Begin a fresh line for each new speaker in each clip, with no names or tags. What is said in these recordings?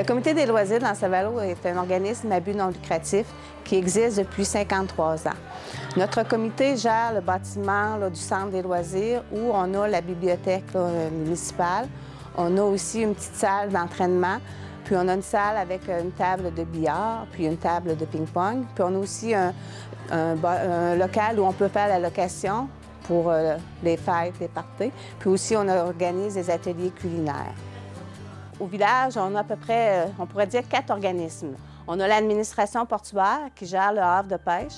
Le Comité des loisirs dans Saint-Valo est un organisme à but non lucratif qui existe depuis 53 ans. Notre comité gère le bâtiment du Centre des loisirs où on a la bibliothèque municipale. On a aussi une petite salle d'entraînement, puis on a une salle avec une table de billard, puis une table de ping-pong. Puis on a aussi un local où on peut faire la location pour les fêtes, les parties. Puis aussi, on organise des ateliers culinaires. Au village, on a à peu près, on pourrait dire, 4 organismes. On a l'administration portuaire qui gère le havre de pêche.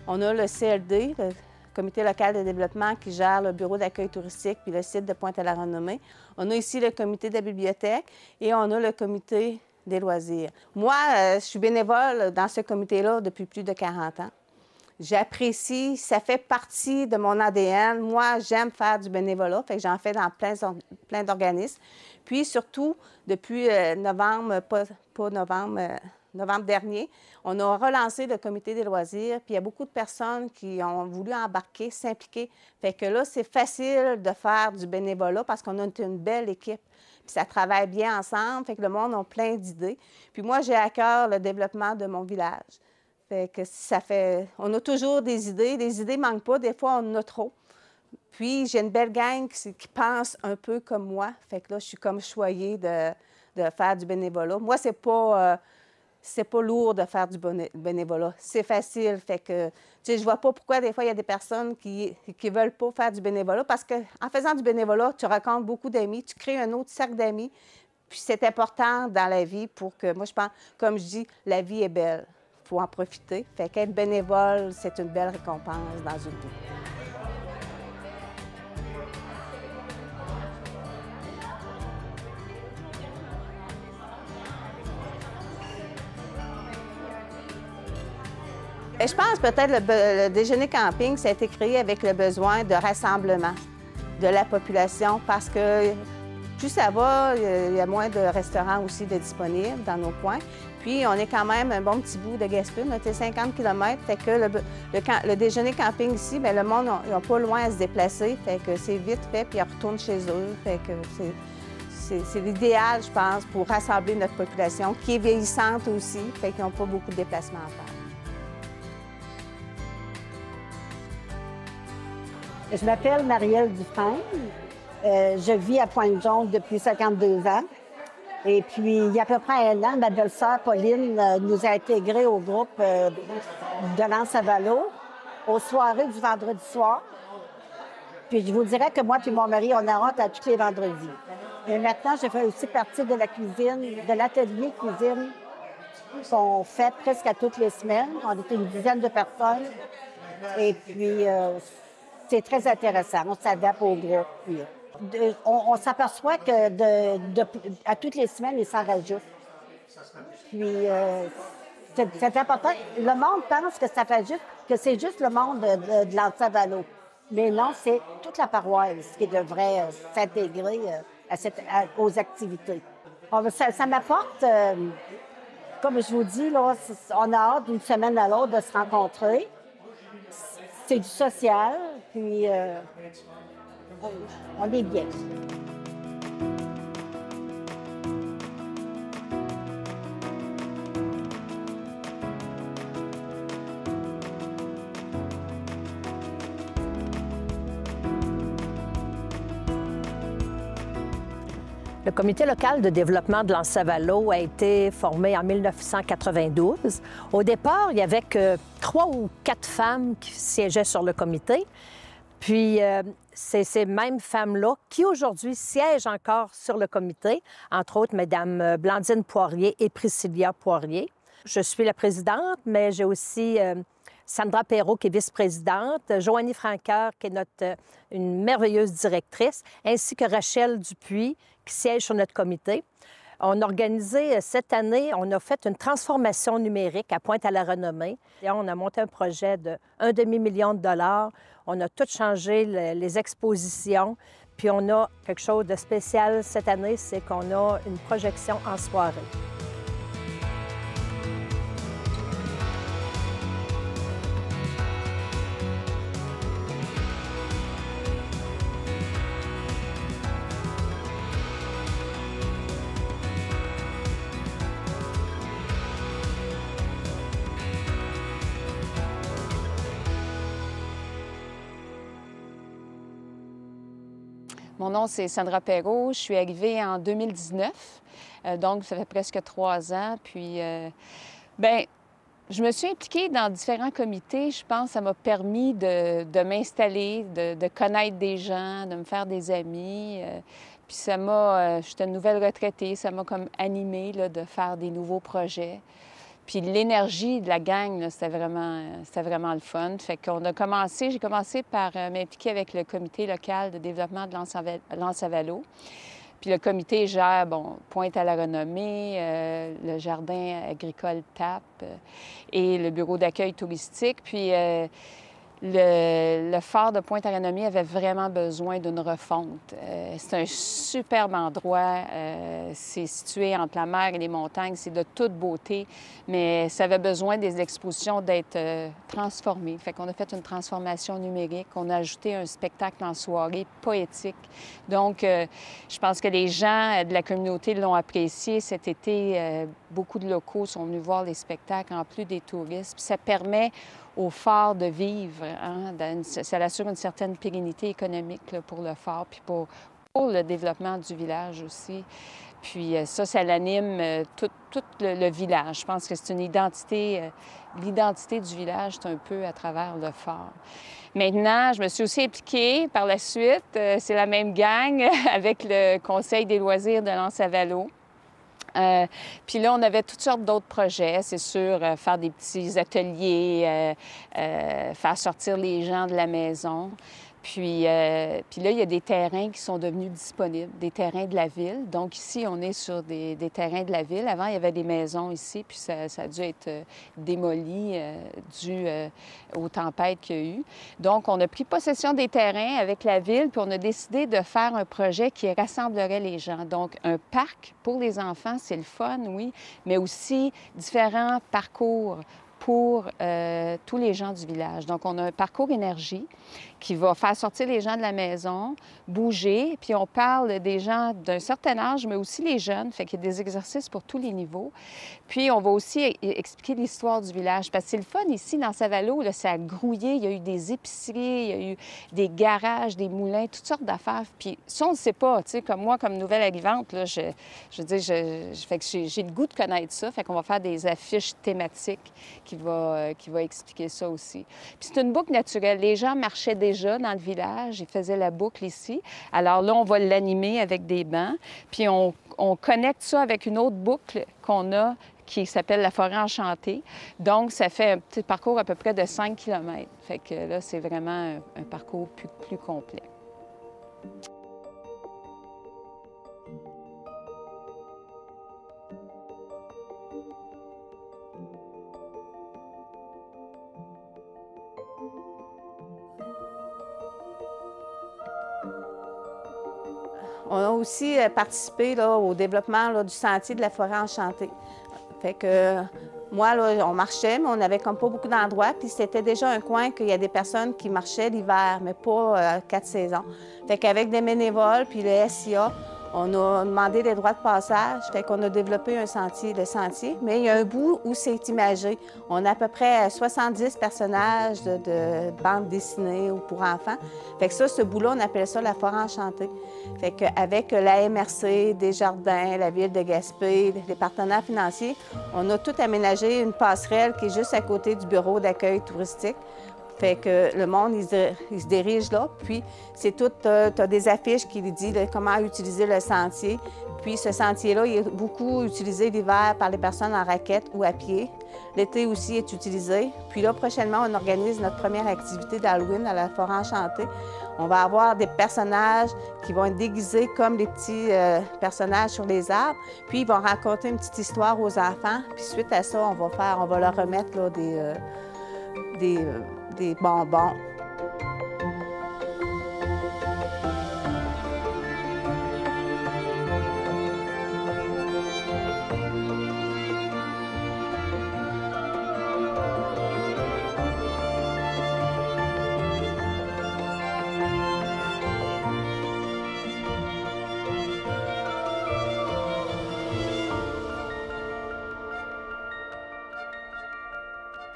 On a le CLD, le Comité local de développement, qui gère le bureau d'accueil touristique puis le site de Pointe-à-la-Renommée. On a ici le comité de la bibliothèque et on a le comité des loisirs. Moi, je suis bénévole dans ce comité-là depuis plus de 40 ans. J'apprécie, ça fait partie de mon ADN. Moi, j'aime faire du bénévolat, fait que j'en fais dans plein d'organismes. Puis surtout, depuis novembre dernier, on a relancé le comité des loisirs, puis il y a beaucoup de personnes qui ont voulu embarquer, s'impliquer. Fait que là, c'est facile de faire du bénévolat parce qu'on a une belle équipe. Puis ça travaille bien ensemble, fait que le monde a plein d'idées. Puis moi, j'ai à cœur le développement de mon village. Fait que on a toujours des idées. Les idées ne manquent pas. Des fois, on en a trop. Puis, j'ai une belle gang qui pense un peu comme moi. Fait que là, je suis comme choyée de faire du bénévolat. Moi, c'est pas lourd de faire du bénévolat. C'est facile. Fait que, tu sais, je vois pas pourquoi, des fois, il y a des personnes qui veulent pas faire du bénévolat. Parce qu'en faisant du bénévolat, tu rencontres beaucoup d'amis. Tu crées un autre cercle d'amis. Puis, c'est important dans la vie pour que, moi, je pense, comme je dis, la vie est belle. Il faut en profiter. Fait qu'être bénévole, c'est une belle récompense dans une vie. Et je pense peut-être le déjeuner camping, ça a été créé avec le besoin de rassemblement de la population parce que plus ça va, il y a moins de restaurants aussi de disponibles dans nos coins. Puis, on est quand même un bon petit bout de Gaspé. On était 50 km. Fait que le déjeuner camping ici, bien, le monde n'a pas loin à se déplacer. Fait que c'est vite fait, puis ils retournent chez eux. Fait que c'est l'idéal, je pense, pour rassembler notre population, qui est vieillissante aussi. Fait qu'ils n'ont pas beaucoup de déplacements à faire.
Je m'appelle Marielle Dufresne. Je vis à Pointe-Jonque depuis 52 ans. Et puis, il y a à peu près 1 an, ma belle-sœur Pauline nous a intégrés au groupe de l'Anse-Saint-Valo aux soirées du vendredi soir. Puis, je vous dirais que moi et mon mari, on a hâte à tous les vendredis. Et maintenant, je fais aussi partie de la cuisine, de l'atelier cuisine qu'on fait presque à toutes les semaines. On est une dizaine de personnes. Et puis, c'est très intéressant. On s'adapte au groupe. Puis, on s'aperçoit que à toutes les semaines, ils s'en rajoutent. Puis, c'est important. Le monde pense que c'est juste le monde de l'Anse-Saint-Valo. Mais non, c'est toute la paroisse qui devrait s'intégrer aux activités. Ça m'apporte, comme je vous dis, là, on a hâte d'une semaine à l'autre de se rencontrer. C'est du social, puis on est bien.
Le comité local de développement de l'Anse-Saint-Valo a été formé en 1992. Au départ, il y avait que 3 ou 4 femmes qui siégeaient sur le comité. Puis, c'est ces mêmes femmes-là qui, aujourd'hui, siègent encore sur le comité, entre autres, Mme Blandine Poirier et Priscilla Poirier. Je suis la présidente, mais j'ai aussi Sandra Perrault, qui est vice-présidente, Joanie Franqueur, qui est une merveilleuse directrice, ainsi que Rachel Dupuis, qui siège sur notre comité. On a organisé cette année, on a fait une transformation numérique à Pointe-à-la-Renommée. Et on a monté un projet de $1,5 million. On a tout changé, les expositions. Puis on a quelque chose de spécial cette année, c'est qu'on a une projection en soirée.
Mon nom, c'est Sandra Perrault. Je suis arrivée en 2019, donc ça fait presque 3 ans. Puis, bien, je me suis impliquée dans différents comités. Je pense que ça m'a permis de m'installer, de connaître des gens, de me faire des amis. Puis ça m'a... j'étais une nouvelle retraitée, ça m'a comme animée là, de faire des nouveaux projets. Puis l'énergie de la gang, c'était vraiment le fun. Fait qu'on a commencé, j'ai commencé par m'impliquer avec le comité local de développement de l'Anse-à-Valleau. Puis le comité gère, bon, Pointe-à-la-Renommée, le jardin agricole TAP et le bureau d'accueil touristique. Puis le phare de Pointe-à-la-Renommée avait vraiment besoin d'une refonte. C'est un superbe endroit. C'est situé entre la mer et les montagnes. C'est de toute beauté, mais ça avait besoin des expositions d'être transformé. Fait qu'on a fait une transformation numérique. On a ajouté un spectacle en soirée poétique. Donc, je pense que les gens de la communauté l'ont apprécié. Cet été, beaucoup de locaux sont venus voir les spectacles, en plus des touristes. Puis ça permet au phare de vivre. Hein, ça assure une certaine pérennité économique là, pour le phare, puis pour le développement du village aussi. Puis ça l'anime tout le village. Je pense que c'est une identité, l'identité du village, c'est un peu à travers le phare. Maintenant, je me suis aussi impliquée par la suite, c'est la même gang, avec le Conseil des loisirs de l'Anse-à-Valleau. Puis là, on avait toutes sortes d'autres projets, c'est sûr, faire des petits ateliers, faire sortir les gens de la maison. Puis là, il y a des terrains qui sont devenus disponibles, des terrains de la ville. Donc ici, on est sur des terrains de la ville. Avant, il y avait des maisons ici, puis ça a dû être démoli dû aux tempêtes qu'il y a eu. Donc, on a pris possession des terrains avec la ville, puis on a décidé de faire un projet qui rassemblerait les gens. Donc, un parc pour les enfants, c'est le fun, oui, mais aussi différents parcours pour tous les gens du village. Donc, on a un parcours énergie qui va faire sortir les gens de la maison, bouger, puis on parle des gens d'un certain âge, mais aussi les jeunes, fait qu'il y a des exercices pour tous les niveaux. Puis, on va aussi expliquer l'histoire du village, parce que c'est le fun ici, dans L'Anse-à-Valleau, là, ça a grouillé, il y a eu des épiceries, il y a eu des garages, des moulins, toutes sortes d'affaires. Puis ça, on ne sait pas, tu sais, comme moi, comme nouvelle arrivante, là, je veux dire, fait que j'ai le goût de connaître ça, fait qu'on va faire des affiches thématiques qui va expliquer ça aussi. Puis c'est une boucle naturelle. Les gens marchaient déjà dans le village, ils faisaient la boucle ici. Alors là, on va l'animer avec des bancs, puis on connecte ça avec une autre boucle qu'on a qui s'appelle la forêt enchantée. Donc, ça fait un petit parcours à peu près de 5 km. Fait que là, c'est vraiment un parcours plus complet.
On a aussi participé là, au développement là, du sentier de la forêt enchantée. Fait que moi, là, on marchait, mais on n'avait comme pas beaucoup d'endroits. Puis c'était déjà un coin qu'il y a des personnes qui marchaient l'hiver, mais pas 4 saisons. Fait qu'avec des bénévoles, puis le SIA, on a demandé des droits de passage. Fait qu'on a développé le sentier. Mais il y a un bout où c'est imagé. On a à peu près 70 personnages de bandes dessinées ou pour enfants. Fait que ça, ce bout-là, on appelle ça la forêt enchantée. Fait qu'avec la MRC, Desjardins, la Ville de Gaspé, les partenaires financiers, on a tout aménagé une passerelle qui est juste à côté du bureau d'accueil touristique. Fait que le monde, il se dirige là. Puis, c'est tout, tu as des affiches qui disent comment utiliser le sentier. Puis, ce sentier-là, il est beaucoup utilisé l'hiver par les personnes en raquette ou à pied. L'été aussi est utilisé. Puis là, prochainement, on organise notre première activité d'Halloween à la Forêt Enchantée. On va avoir des personnages qui vont être déguisés comme des petits personnages sur les arbres. Puis, ils vont raconter une petite histoire aux enfants. Puis, suite à ça, on va leur remettre là, des bonbons.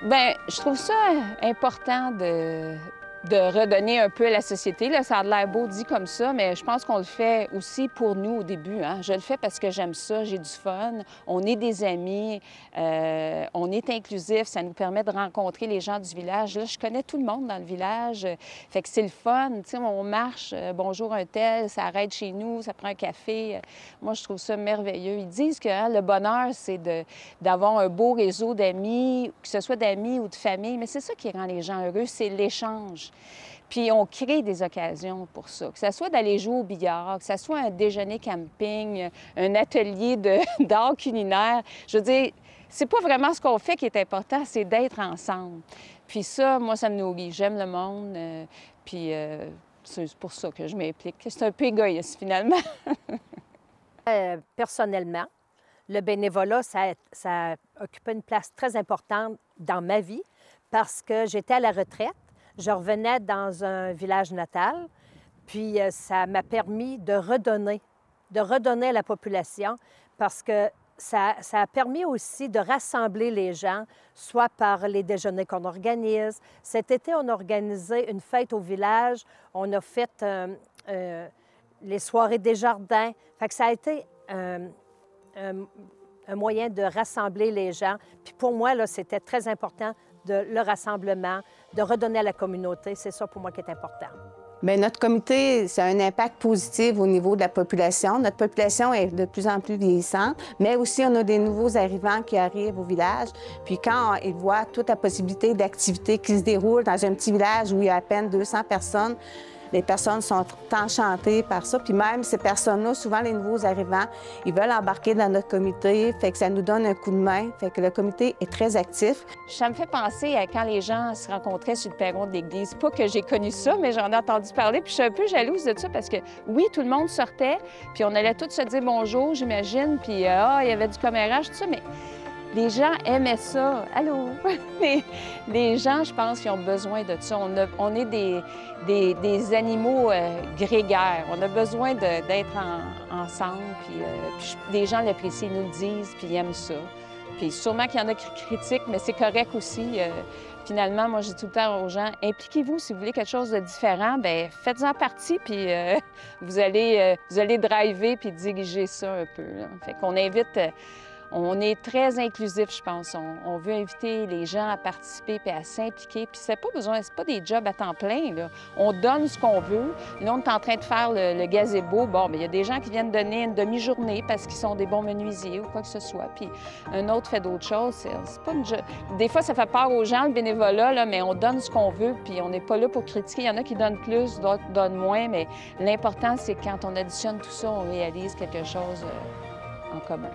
Bien, je trouve ça important de redonner un peu à la société. Là, ça a l'air beau dit comme ça, mais je pense qu'on le fait aussi pour nous au début. Hein? Je le fais parce que j'aime ça, j'ai du fun, on est des amis, on est inclusif, ça nous permet de rencontrer les gens du village. Là, je connais tout le monde dans le village, fait que c'est le fun. Tu sais, on marche, bonjour un tel, ça arrête chez nous, ça prend un café. Moi, je trouve ça merveilleux. Ils disent que hein, le bonheur, c'est d'avoir un beau réseau d'amis, que ce soit d'amis ou de famille, mais c'est ça qui rend les gens heureux, c'est l'échange. Puis on crée des occasions pour ça, que ce soit d'aller jouer au billard, que ce soit un déjeuner camping, un atelier d'art culinaire. Je veux dire, c'est pas vraiment ce qu'on fait qui est important, c'est d'être ensemble. Puis ça, moi, ça me nourrit. J'aime le monde, puis c'est pour ça que je m'implique. C'est un peu égoïste, finalement.
Personnellement, le bénévolat, ça a occupé une place très importante dans ma vie parce que j'étais à la retraite. Je revenais dans un village natal, puis ça m'a permis de redonner à la population parce que ça a permis aussi de rassembler les gens, soit par les déjeuners qu'on organise. Cet été, on a organisé une fête au village. On a fait les soirées des jardins. Fait que ça a été un moyen de rassembler les gens. Puis pour moi, là, c'était très important le rassemblement, de redonner à la communauté. C'est ça pour moi qui est important.
Bien, notre comité, ça a un impact positif au niveau de la population. Notre population est de plus en plus vieillissante, mais aussi on a des nouveaux arrivants qui arrivent au village. Puis quand ils voient toute la possibilité d'activités qui se déroulent dans un petit village où il y a à peine 200 personnes, les personnes sont enchantées par ça. Puis même ces personnes-là, souvent les nouveaux arrivants, ils veulent embarquer dans notre comité, fait que ça nous donne un coup de main, fait que le comité est très actif.
Ça me fait penser à quand les gens se rencontraient sur le perron de l'église. Pas que j'ai connu ça, mais j'en ai entendu parler, puis je suis un peu jalouse de ça parce que oui, tout le monde sortait, puis on allait tous se dire bonjour, j'imagine, puis il y avait du commérage, tout ça, mais les gens aimaient ça. Allô? Les gens, je pense, qui ont besoin de ça. On est des animaux grégaires. On a besoin d'être ensemble. Puis les gens l'apprécient, ils nous le disent, puis ils aiment ça. Puis sûrement qu'il y en a qui critiquent, mais c'est correct aussi. Finalement, moi, je dis tout le temps aux gens, impliquez-vous. Si vous voulez quelque chose de différent, bien, faites-en partie, puis vous allez driver puis diriger ça un peu. Là. Fait qu'on invite... On est très inclusif, je pense. On veut inviter les gens à participer puis à s'impliquer. Puis c'est pas des jobs à temps plein, là. On donne ce qu'on veut. Là, on est en train de faire le gazebo. Bon, bien, il y a des gens qui viennent donner une demi-journée parce qu'ils sont des bons menuisiers ou quoi que ce soit. Puis un autre fait d'autres choses. C'est pas une job. Des fois, ça fait peur aux gens, le bénévolat, là, mais on donne ce qu'on veut. Puis on n'est pas là pour critiquer. Il y en a qui donnent plus, d'autres donnent moins. Mais l'important, c'est que quand on additionne tout ça, on réalise quelque chose en commun.